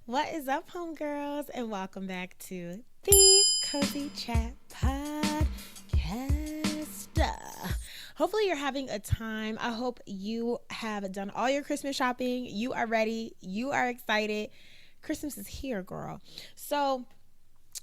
What is up, homegirls, and welcome back to the Cozy Chat Podcast. Hopefully, you're having a time. I hope you have done all your Christmas shopping. You are ready. You are excited. Christmas is here, girl. So,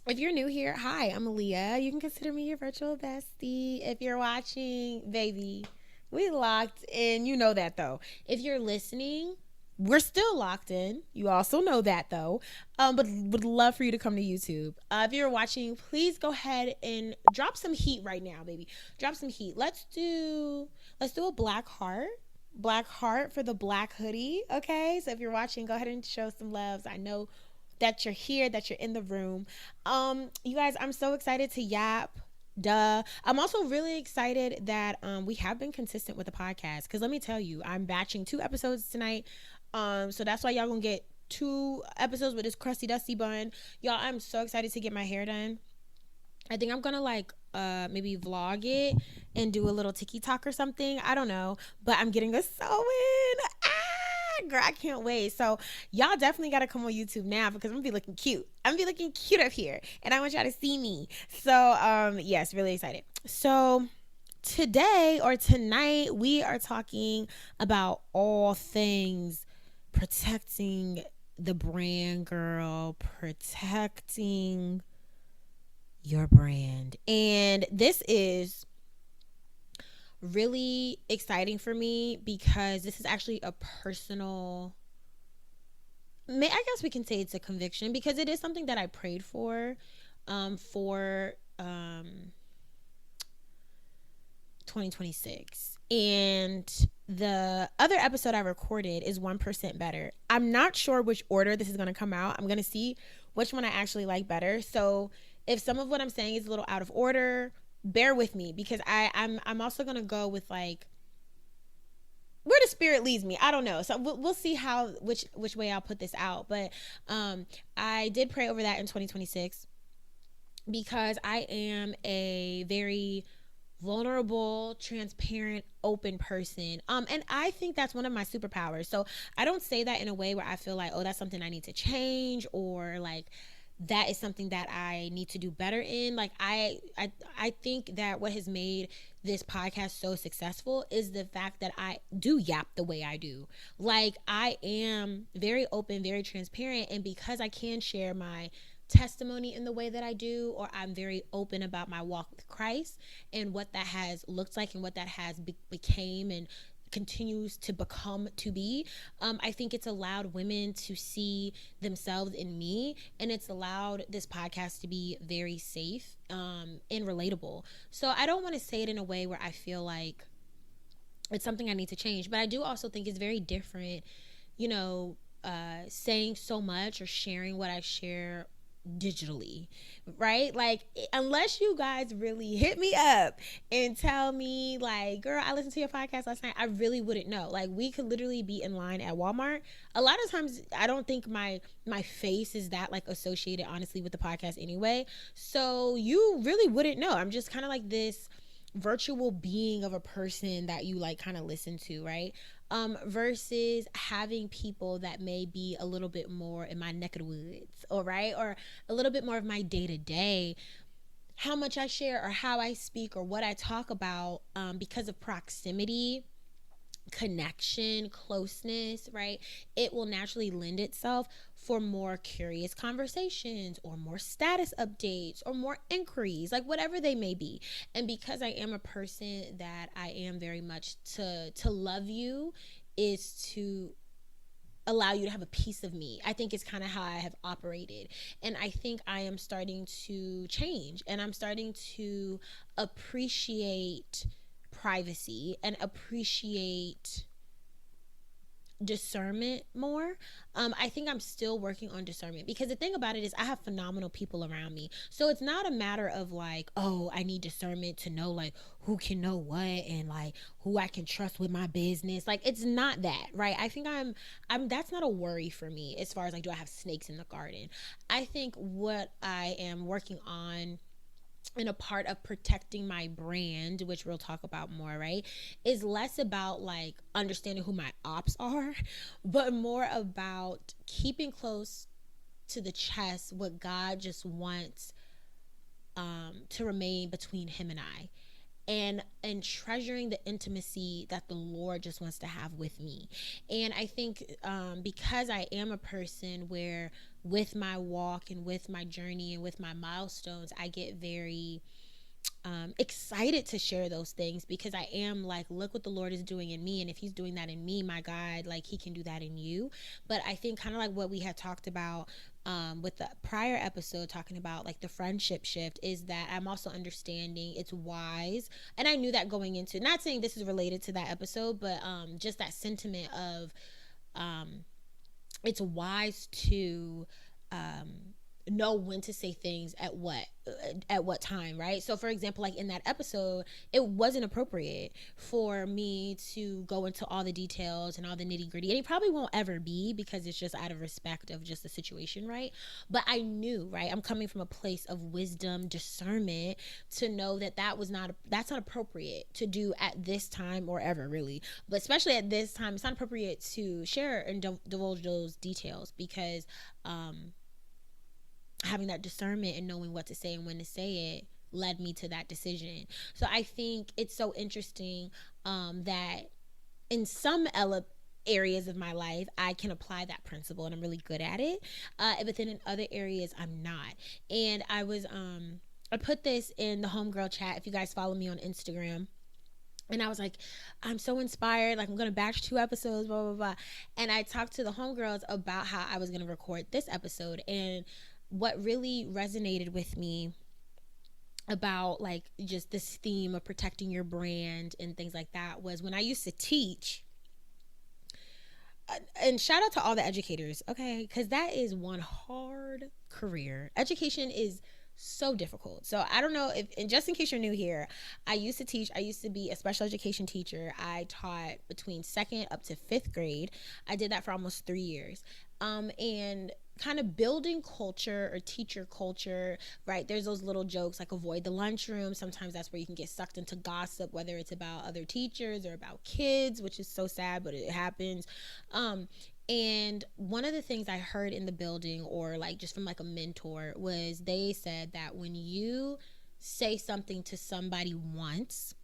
if you're new here, hi, I'm Aaliyah. You can consider me your virtual bestie. If you're watching, baby, we locked in. You know that though. If you're listening, we're still locked in. You also know that though. But would love for you to come to YouTube. If you're watching, please go ahead and drop some heat right now, baby. Drop some heat. Let's do a black heart. Black heart for the black hoodie. Okay. So if you're watching, go ahead and show some loves. I know that you're here, that you're in the room. You guys, I'm so excited to yap. Duh. I'm also really excited that we have been consistent with the podcast. Cause let me tell you, I'm batching 2 episodes tonight. So that's why y'all gonna get 2 episodes with this crusty dusty bun. Y'all, I'm so excited to get my hair done. I think I'm gonna maybe vlog it and do a little TikTok or something. I don't know, but I'm getting a sew in. Girl, I can't wait. So y'all definitely gotta come on YouTube now because I'm gonna be looking cute. I'm gonna be looking cute up here, and I want y'all to see me. So yes, really excited. So today or tonight we are talking about all things protecting the brand, girl, protecting your brand. And this is really exciting for me because this is actually a personal, I guess we can say it's a conviction because it is something that I prayed for 2026. And the other episode I recorded is 1% better. I'm not sure which order this is going to come out. I'm going to see which one I actually like better. So if some of what I'm saying is a little out of order, bear with me because I'm also going to go with like where the spirit leads me. I don't know. So we'll see which way I'll put this out. But I did pray over that in 2026 because I am a very vulnerable, transparent, open person. And I think that's one of my superpowers. So I don't say that in a way where I feel like, oh, that's something I need to change or like that is something that I need to do better in. Like I think that what has made this podcast so successful is the fact that I do yap the way I do. Like I am very open, very transparent, and because I can share my testimony in the way that I do, or I'm very open about my walk with Christ and what that has looked like and what that has became and continues to become to be. I think it's allowed women to see themselves in me, and it's allowed this podcast to be very safe and relatable. So I don't want to say it in a way where I feel like it's something I need to change, but I do also think it's very different, you know, saying so much or sharing what I share digitally, right? Like unless you guys really hit me up and tell me like, girl, I listened to your podcast last night, I really wouldn't know. Like we could literally be in line at Walmart. A lot of times I don't think my face is that like associated honestly with the podcast anyway, so you really wouldn't know. I'm just kind of like this virtual being of a person that you like kind of listen to, right? Versus having people that may be a little bit more in my neck of the woods, all right, or a little bit more of my day to day, how much I share or how I speak or what I talk about, because of proximity, connection, closeness, right? It will naturally lend itself for more curious conversations or more status updates or more inquiries, like whatever they may be. And because I am a person that I am very much to love you is to allow you to have a piece of me. I think it's kind of how I have operated. And I think I am starting to change and I'm starting to appreciate privacy and appreciate discernment more. I think I'm still working on discernment because the thing about it is I have phenomenal people around me. So it's not a matter of like, oh, I need discernment to know like who can know what and like who I can trust with my business. Like it's not that, right? I think I'm that's not a worry for me as far as like, do I have snakes in the garden? I think what I am working on and a part of protecting my brand, which we'll talk about more, right, is less about like understanding who my ops are, but more about keeping close to the chest what God just wants to remain between him and I, and treasuring the intimacy that the Lord just wants to have with me. And I think because I am a person where with my walk and with my journey and with my milestones, I get very excited to share those things, because I am like, look what the Lord is doing in me. And if he's doing that in me, my God, like he can do that in you. But I think kind of like what we had talked about with the prior episode, talking about like the friendship shift, is that I'm also understanding it's wise. And I knew that going into, not saying this is related to that episode, but just that sentiment of it's wise to know when to say things at what time, right? So for example, like in that episode, it wasn't appropriate for me to go into all the details and all the nitty gritty, and it probably won't ever be, because it's just out of respect of just the situation, right? But I knew, right, I'm coming from a place of wisdom, discernment, to know that that's not appropriate to do at this time, or ever really, but especially at this time, it's not appropriate to share and divulge those details, because having that discernment and knowing what to say and when to say it led me to that decision. So I think it's so interesting that in some areas of my life, I can apply that principle and I'm really good at it. But then in other areas, I'm not. And I put this in the Homegirl chat, if you guys follow me on Instagram. And I was like, I'm so inspired. Like, I'm going to batch 2 episodes, blah, blah, blah. And I talked to the homegirls about how I was going to record this episode. And what really resonated with me about like just this theme of protecting your brand and things like that was when I used to teach. And shout out to all the educators, okay? Because that is one hard career. Education is so difficult. So I don't know if, and just in case you're new here, I used to teach. I used to be a special education teacher. I taught between 2nd up to 5th grade. I did that for almost 3 years. And kind of building culture or teacher culture, right? There's those little jokes like avoid the lunchroom. Sometimes that's where you can get sucked into gossip, whether it's about other teachers or about kids, which is so sad, but it happens. And one of the things I heard in the building, or like just from like a mentor, was they said that when you say something to somebody once,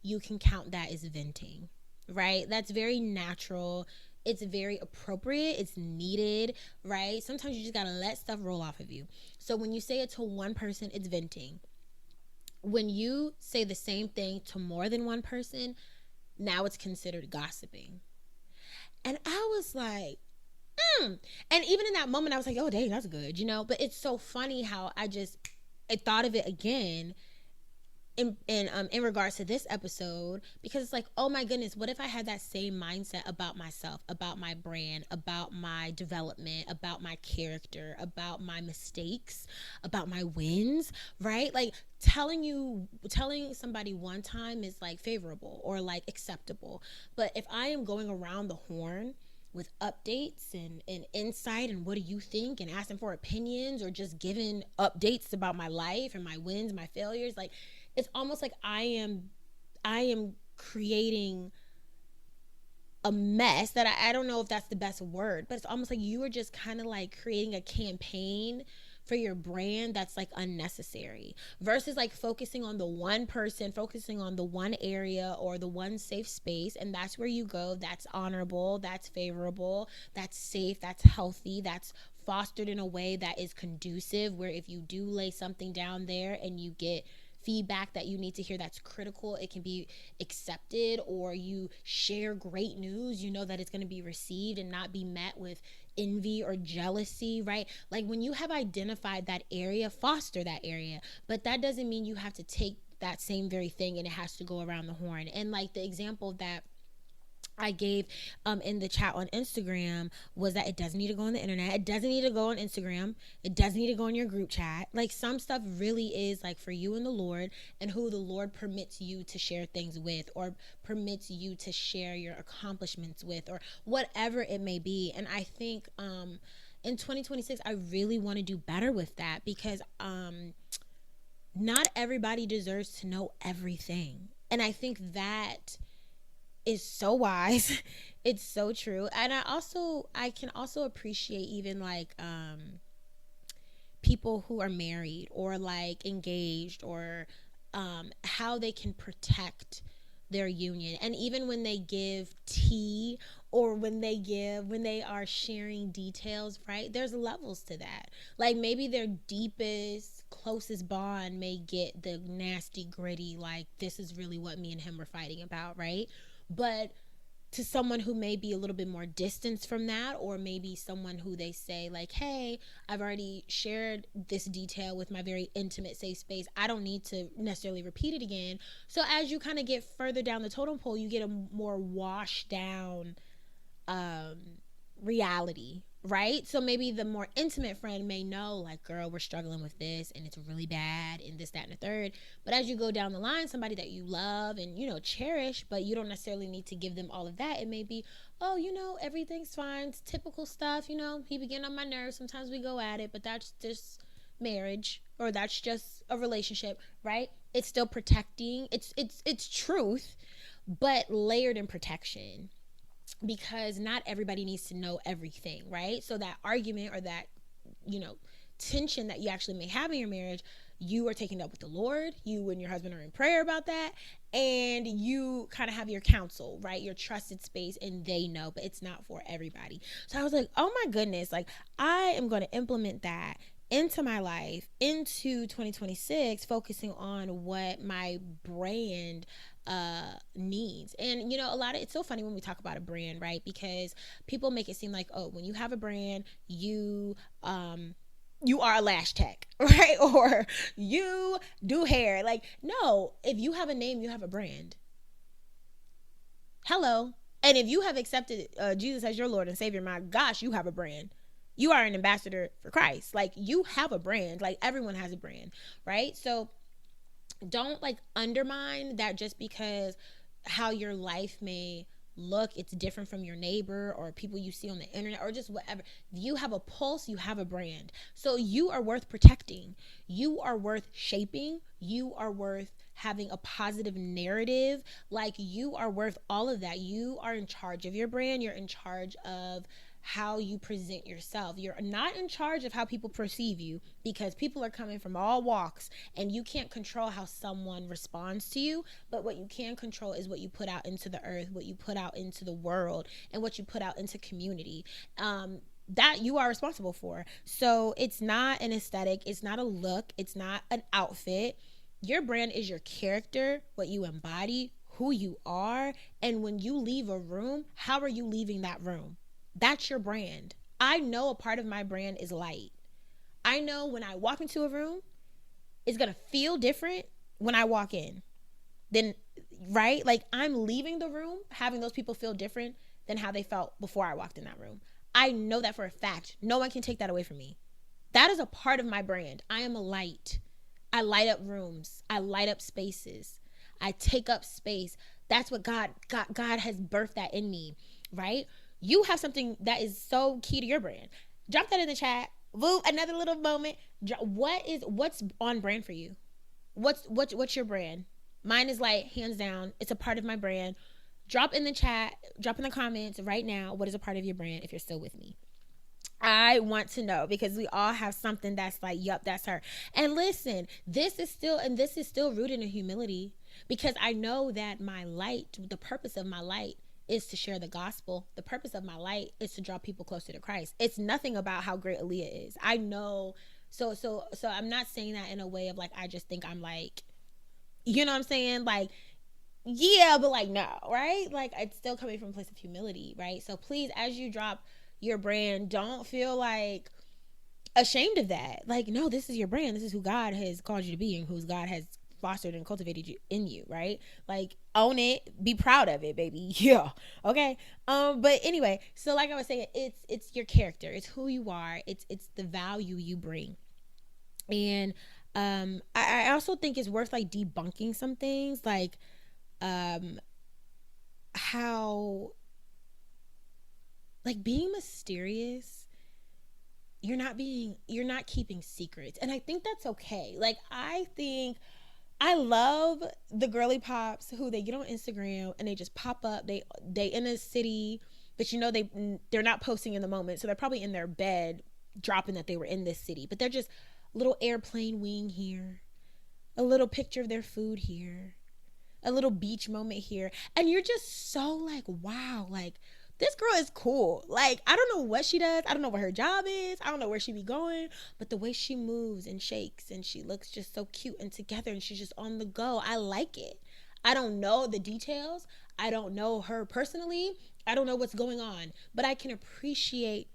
you can count that as venting, right? That's very natural. It's very appropriate. It's needed, right? Sometimes you just gotta let stuff roll off of you. So when you say it to one person, it's venting. When you say the same thing to more than one person, now it's considered gossiping. And I was like, And even in that moment, I was like, oh, dang, that's good, you know? But it's so funny how I thought of it again in regards to this episode, because it's like, oh my goodness, what if I had that same mindset about myself, about my brand, about my development, about my character, about my mistakes, about my wins, right? Like telling somebody one time is like favorable or like acceptable, but if I am going around the horn with updates and insight and what do you think, and asking for opinions, or just giving updates about my life and my wins, my failures, like it's almost like I am creating a mess that I don't know if that's the best word, but it's almost like you are just kind of like creating a campaign for your brand that's like unnecessary, versus like focusing on the one person, focusing on the one area or the one safe space, and that's where you go. That's honorable, that's favorable, that's safe, that's healthy, that's fostered in a way that is conducive, where if you do lay something down there and you get feedback that you need to hear that's critical, it can be accepted. Or you share great news, you know that it's going to be received and not be met with envy or jealousy, right? Like when you have identified that area, foster that area. But that doesn't mean you have to take that same very thing and it has to go around the horn. And like the example that I gave in the chat on Instagram was that it doesn't need to go on the internet. It doesn't need to go on Instagram. It doesn't need to go in your group chat. Like some stuff really is like for you and the Lord, and who the Lord permits you to share things with, or permits you to share your accomplishments with, or whatever it may be. And I think in 2026, I really want to do better with that, because not everybody deserves to know everything. And I think that is so wise. It's so true. And I can also appreciate even like people who are married or like engaged, or how they can protect their union. And even when they give tea, or when they are sharing details, right, there's levels to that. Like maybe their deepest closest bond may get the nasty gritty, like this is really what me and him were fighting about, right? But to someone who may be a little bit more distanced from that, or maybe someone who they say like, hey, I've already shared this detail with my very intimate safe space, I don't need to necessarily repeat it again. So as you kind of get further down the totem pole, you get a more washed down um reality, right? So maybe the more intimate friend may know, like, girl, we're struggling with this and it's really bad and this, that, and the third. But as you go down the line, somebody that you love and, you know, cherish, but you don't necessarily need to give them all of that. It may be, oh, you know, everything's fine. It's typical stuff. You know, he be getting on my nerves. Sometimes we go at it, but that's just marriage, or that's just a relationship, right? It's still protecting. It's truth, but layered in protection, because not everybody needs to know everything, right? So that argument, or that, you know, tension that you actually may have in your marriage, you are taking it up with the Lord. You and your husband are in prayer about that, and you kind of have your counsel, right? Your trusted space, and they know, but it's not for everybody. So I was like, oh my goodness, like I am going to implement that into my life into 2026, focusing on what my brand needs. And you know, a lot of, it's so funny when we talk about a brand, right? Because people make it seem like, oh, when you have a brand, you are a lash tech, right? Or you do hair. Like, no, if you have a name, you have a brand. Hello. And if you have accepted Jesus as your Lord and Savior, my gosh, you have a brand. You are an ambassador for Christ. Like, you have a brand. Like, everyone has a brand, right? So don't like undermine that just because how your life may look, it's different from your neighbor or people you see on the internet or just whatever. You have a pulse, you have a brand. So you are worth protecting. You are worth shaping. You are worth having a positive narrative. Like, you are worth all of that. You are in charge of your brand. You're in charge of how you present yourself. You're not in charge of how people perceive you, because people are coming from all walks, and you can't control how someone responds to you. But what you can control is what you put out into the earth, what you put out into the world, and what you put out into community. That you are responsible for. So it's not an aesthetic, it's not a look, it's not an outfit. Your brand is your character, what you embody, who you are. And when you leave a room, how are you leaving that room? That's your brand. I know a part of my brand is light. I know when I walk into a room, it's going to feel different when I walk in. Then, right? Like, I'm leaving the room having those people feel different than how they felt before I walked in that room. I know that for a fact. No one can take that away from me. That is a part of my brand. I am a light. I light up rooms. I light up spaces. I take up space. That's what God has birthed that in me, right? You have something that is so key to your brand. Drop that in the chat. Woo, another little moment. What's on brand for you? What's your brand? Mine is light, hands down. It's a part of my brand. Drop in the chat, drop in the comments right now, what is a part of your brand if you're still with me. I want to know, because we all have something that's like, yup, that's her. And listen, this is still rooted in humility, because I know that my light, the purpose of my light is to share the gospel. The purpose of my light is to draw people closer to Christ. It's nothing about how great Aaliyah is. I know. So I'm not saying that in a way of like, I just think I'm like, you know what I'm saying? Like, yeah, but like, no, right? Like, it's still coming from a place of humility, right? So please, as you drop your brand, don't feel like ashamed of that. Like, no, this is your brand. This is who God has called you to be and who God has fostered and cultivated you in you, right? Like, own it, be proud of it, baby. Yeah. Okay. But anyway, so like I was saying, it's your character, it's who you are, it's the value you bring. And I also think it's worth like debunking some things, like how like being mysterious, you're not keeping secrets. And I think that's okay. Like, I love the girly pops who they get on Instagram and they just pop up. They in a city, but you know they're not posting in the moment, so they're probably in their bed dropping that they were in this city, but they're just little airplane wing here, a little picture of their food here, a little beach moment here. And you're just so like, wow, like this girl is cool. Like, I don't know what she does. I don't know what her job is. I don't know where she be going. But the way she moves and shakes and she looks just so cute and together and she's just on the go. I like it. I don't know the details. I don't know her personally. I don't know what's going on. But I can appreciate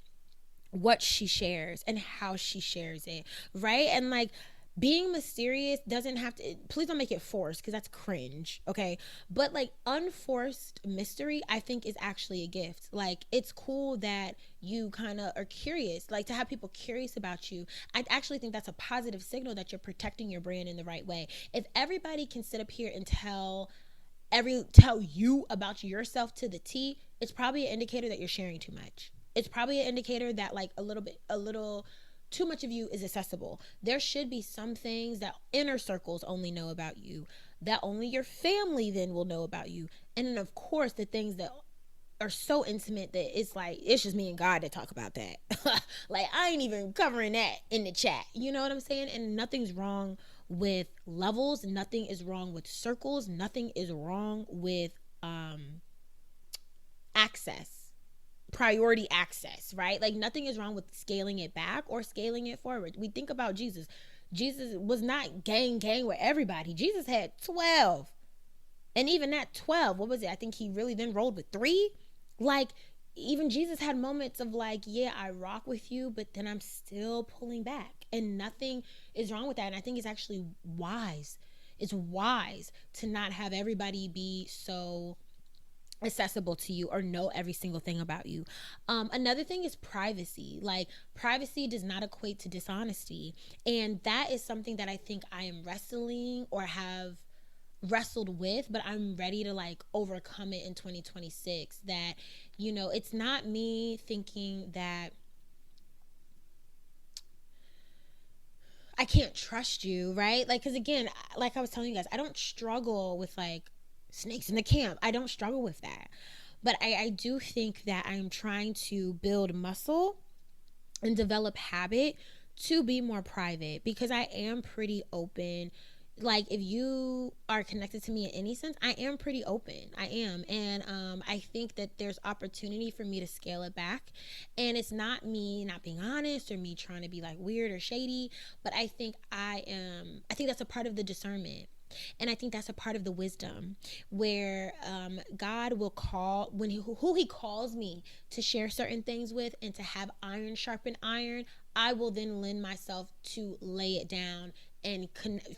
what she shares and how she shares it, right? And like, being mysterious doesn't have to, please don't make it forced because that's cringe, okay? But like, unforced mystery, I think, is actually a gift. Like, it's cool that you kind of are curious, like to have people curious about you. I actually think that's a positive signal that you're protecting your brand in the right way. If everybody can sit up here and tell you about yourself to the T, it's probably an indicator that you're sharing too much. It's probably an indicator that like a little too much of you is accessible. There should be some things that inner circles only know about you, that only your family then will know about you. And then of course the things that are so intimate that it's like, it's just me and God that talk about that. Like, I ain't even covering that in the chat. You know what I'm saying? And nothing's wrong with levels. Nothing is wrong with circles. Nothing is wrong with access. Priority access, right? Like, nothing is wrong with scaling it back or scaling it forward. We think about Jesus. Jesus was not gang with everybody. Jesus had 12. And even that 12, what was it? I think he really then rolled with 3. Like, even Jesus had moments of like, yeah, I rock with you, but then I'm still pulling back. And nothing is wrong with that. And I think it's actually wise. It's wise to not have everybody be so accessible to you or know every single thing about you. Another thing is privacy. Like, privacy does not equate to dishonesty. And that is something that I think I am wrestling or have wrestled with, but I'm ready to like overcome it in 2026. That, you know, it's not me thinking that I can't trust you, right? Like, because again, like I was telling you guys, I don't struggle with like snakes in the camp. I don't struggle with that. But I do think that I'm trying to build muscle and develop habit to be more private, because I am pretty open. Like, if you are connected to me in any sense, I am pretty open. I am. And I think that there's opportunity for me to scale it back. And it's not me not being honest or me trying to be like weird or shady, but I think that's a part of the discernment. And I think that's a part of the wisdom where God will call who he calls me to share certain things with and to have iron sharpen iron. I will then lend myself to lay it down and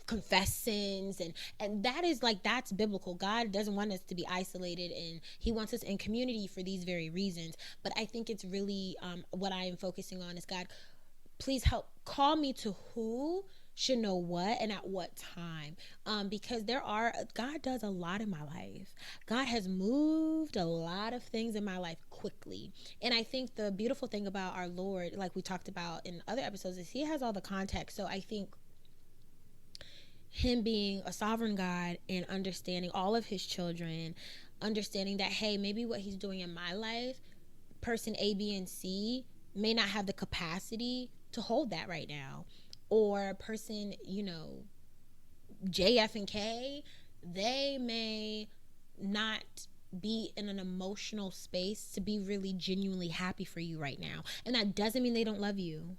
confess sins, and that is like, that's biblical. God doesn't want us to be isolated, and he wants us in community for these very reasons. But I think it's really what I am focusing on is, God, please help call me to who should know what and at what time, because God does a lot in my life. God has moved a lot of things in my life quickly, and I think the beautiful thing about our Lord, like we talked about in other episodes, is he has all the context. So I think him being a sovereign God and understanding all of his children, understanding that, hey, maybe what he's doing in my life, person A, B, and C may not have the capacity to hold that right now. Or person, J, F, and K, they may not be in an emotional space to be really genuinely happy for you right now. And that doesn't mean they don't love you.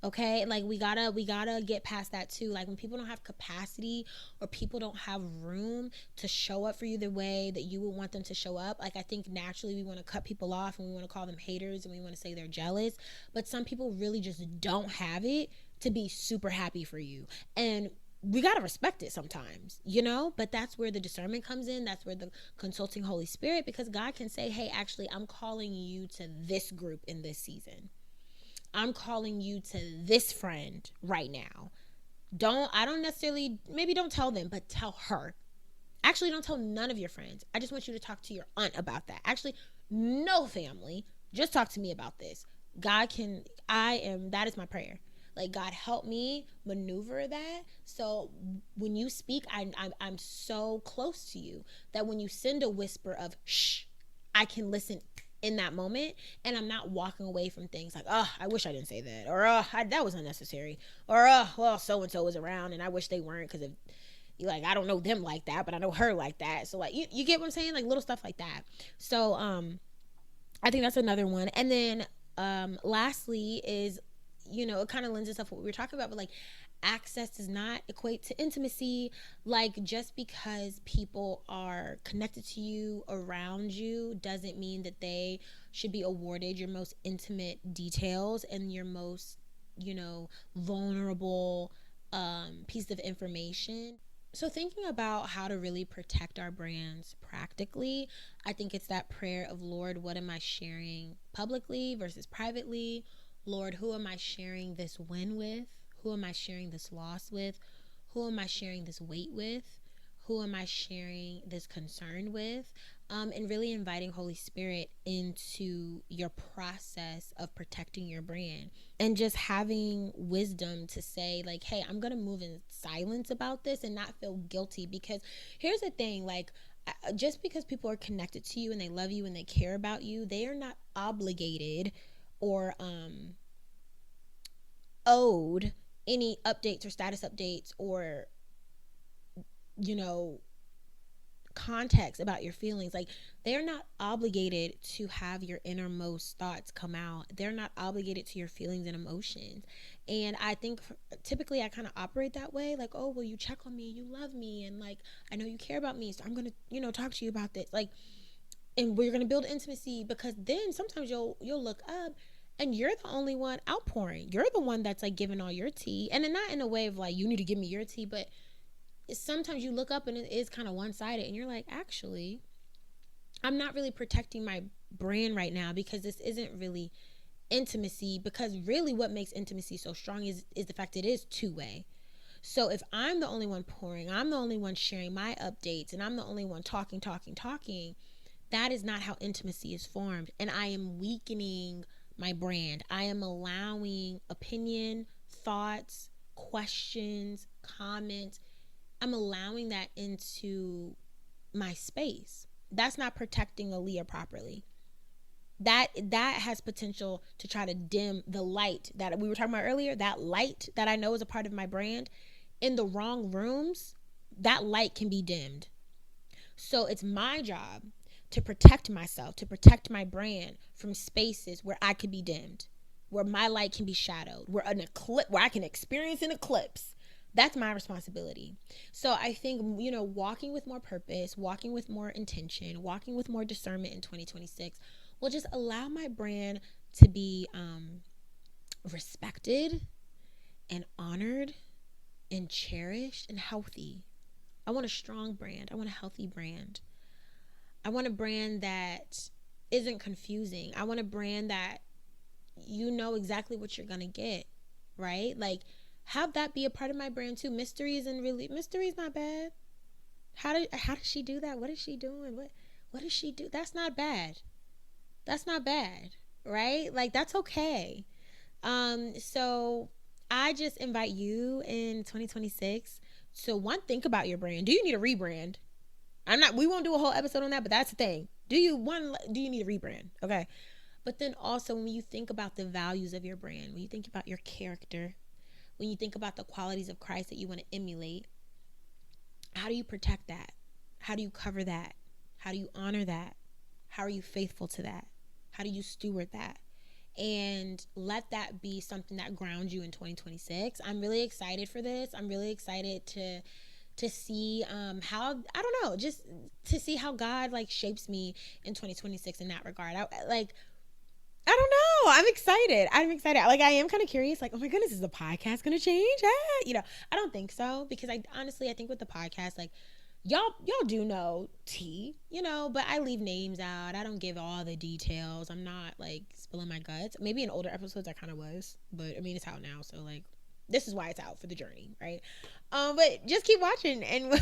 Okay, like we gotta get past that too. Like, when people don't have capacity or people don't have room to show up for you the way that you would want them to show up, like, I think naturally we want to cut people off and we want to call them haters and we want to say they're jealous. But some people really just don't have it to be super happy for you, and we gotta respect it sometimes, but that's where the discernment comes in. That's where the consulting Holy Spirit, because God can say, hey, actually, I'm calling you to this group in this season. I'm calling you to this friend right now. I don't necessarily, maybe don't tell them, but tell her. Actually, don't tell none of your friends. I just want you to talk to your aunt about that. Actually, no family. Just talk to me about this. That is my prayer. Like, God, help me maneuver that. So when you speak, I'm so close to you that when you send a whisper of shh, I can listen in that moment, and I'm not walking away from things like, oh, I wish I didn't say that, or oh, that was unnecessary, or oh, well, so and so was around and I wish they weren't, because if like I don't know them like that, but I know her like that. So like you get what I'm saying, like little stuff like that. So I think that's another one. And then lastly is, it kind of lends itself to what we were talking about, but like access does not equate to intimacy. Like just because people are connected to you, around you, doesn't mean that they should be awarded your most intimate details and your most, vulnerable piece of information. So thinking about how to really protect our brands practically, I think it's that prayer of, Lord, what am I sharing publicly versus privately? Lord, who am I sharing this win with? Who am I sharing this loss with? Who am I sharing this weight with? Who am I sharing this concern with? And really inviting Holy Spirit into your process of protecting your brand, and just having wisdom to say like, hey, I'm gonna move in silence about this and not feel guilty. Because here's the thing, like, just because people are connected to you and they love you and they care about you, they are not obligated or owed any updates or status updates or context about your feelings. Like, they're not obligated to have your innermost thoughts come out. They're not obligated to your feelings and emotions. And I think typically I kind of operate that way, like, oh, well, you check on me, you love me, and like I know you care about me, so I'm gonna talk to you about this, like, and we're gonna build intimacy. Because then sometimes you'll look up and you're the only one outpouring. You're the one that's like giving all your tea, and then not in a way of like you need to give me your tea, but sometimes you look up and it is kind of one-sided and you're like, actually, I'm not really protecting my brand right now, because this isn't really intimacy. Because really what makes intimacy so strong is the fact it is two-way. So if I'm the only one pouring, I'm the only one sharing my updates, and I'm the only one talking, that is not how intimacy is formed. And I am weakening my brand. I am allowing opinion, thoughts, questions, comments, I'm allowing that into my space. That's not protecting Aaliyah properly. That has potential to try to dim the light that we were talking about earlier. That light that I know is a part of my brand, in the wrong rooms, that light can be dimmed. So it's my job to protect myself, to protect my brand from spaces where I could be dimmed, where my light can be shadowed, where I can experience an eclipse. That's my responsibility. So I think, walking with more purpose, walking with more intention, walking with more discernment in 2026 will just allow my brand to be respected and honored and cherished and healthy. I want a strong brand. I want a healthy brand. I want a brand that isn't confusing. I want a brand that you know exactly what you're going to get, right? Like, have that be a part of my brand too. Mystery is not bad. How does she do that? What is she doing? What does she do? That's not bad. That's not bad, right? Like, that's okay. So I just invite you in 2026 to, one, think about your brand. Do you need a rebrand? We won't do a whole episode on that, but that's the thing. Do you need a rebrand? Okay. But then also, when you think about the values of your brand, when you think about your character, when you think about the qualities of Christ that you want to emulate, how do you protect that? How do you cover that? How do you honor that? How are you faithful to that? How do you steward that? And let that be something that grounds you in 2026. I'm really excited for this. I'm really excited to see how, I don't know, just to see how God like shapes me in 2026 in that regard. I don't know. I'm excited. Like, I am kind of curious. Like, oh my goodness, is the podcast going to change? I don't think so, because I think with the podcast, like, y'all do know tea, but I leave names out. I don't give all the details. I'm not like spilling my guts. Maybe in older episodes I kind of was, but I mean, it's out now, so like, this is why it's out, for the journey, right? But just keep watching, and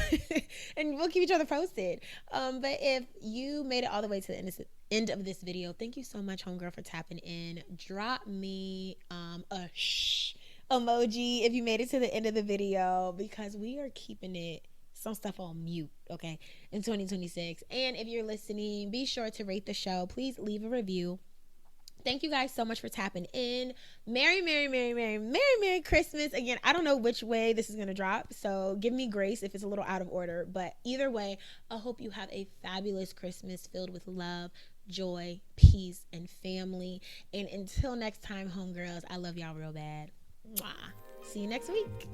and we'll keep each other posted. But if you made it all the way to the end of this video, thank you so much, homegirl, for tapping in. Drop me a shh emoji if you made it to the end of the video, because we are keeping it some stuff on mute, okay, in 2026. And if you're listening, be sure to rate the show. Please leave a review. Thank you guys so much for tapping in. Merry, Merry, Merry, Merry, Merry, Merry Christmas. Again, I don't know which way this is going to drop, so give me grace if it's a little out of order. But either way, I hope you have a fabulous Christmas filled with love, joy, peace, and family. And until next time, homegirls, I love y'all real bad. Mwah. See you next week.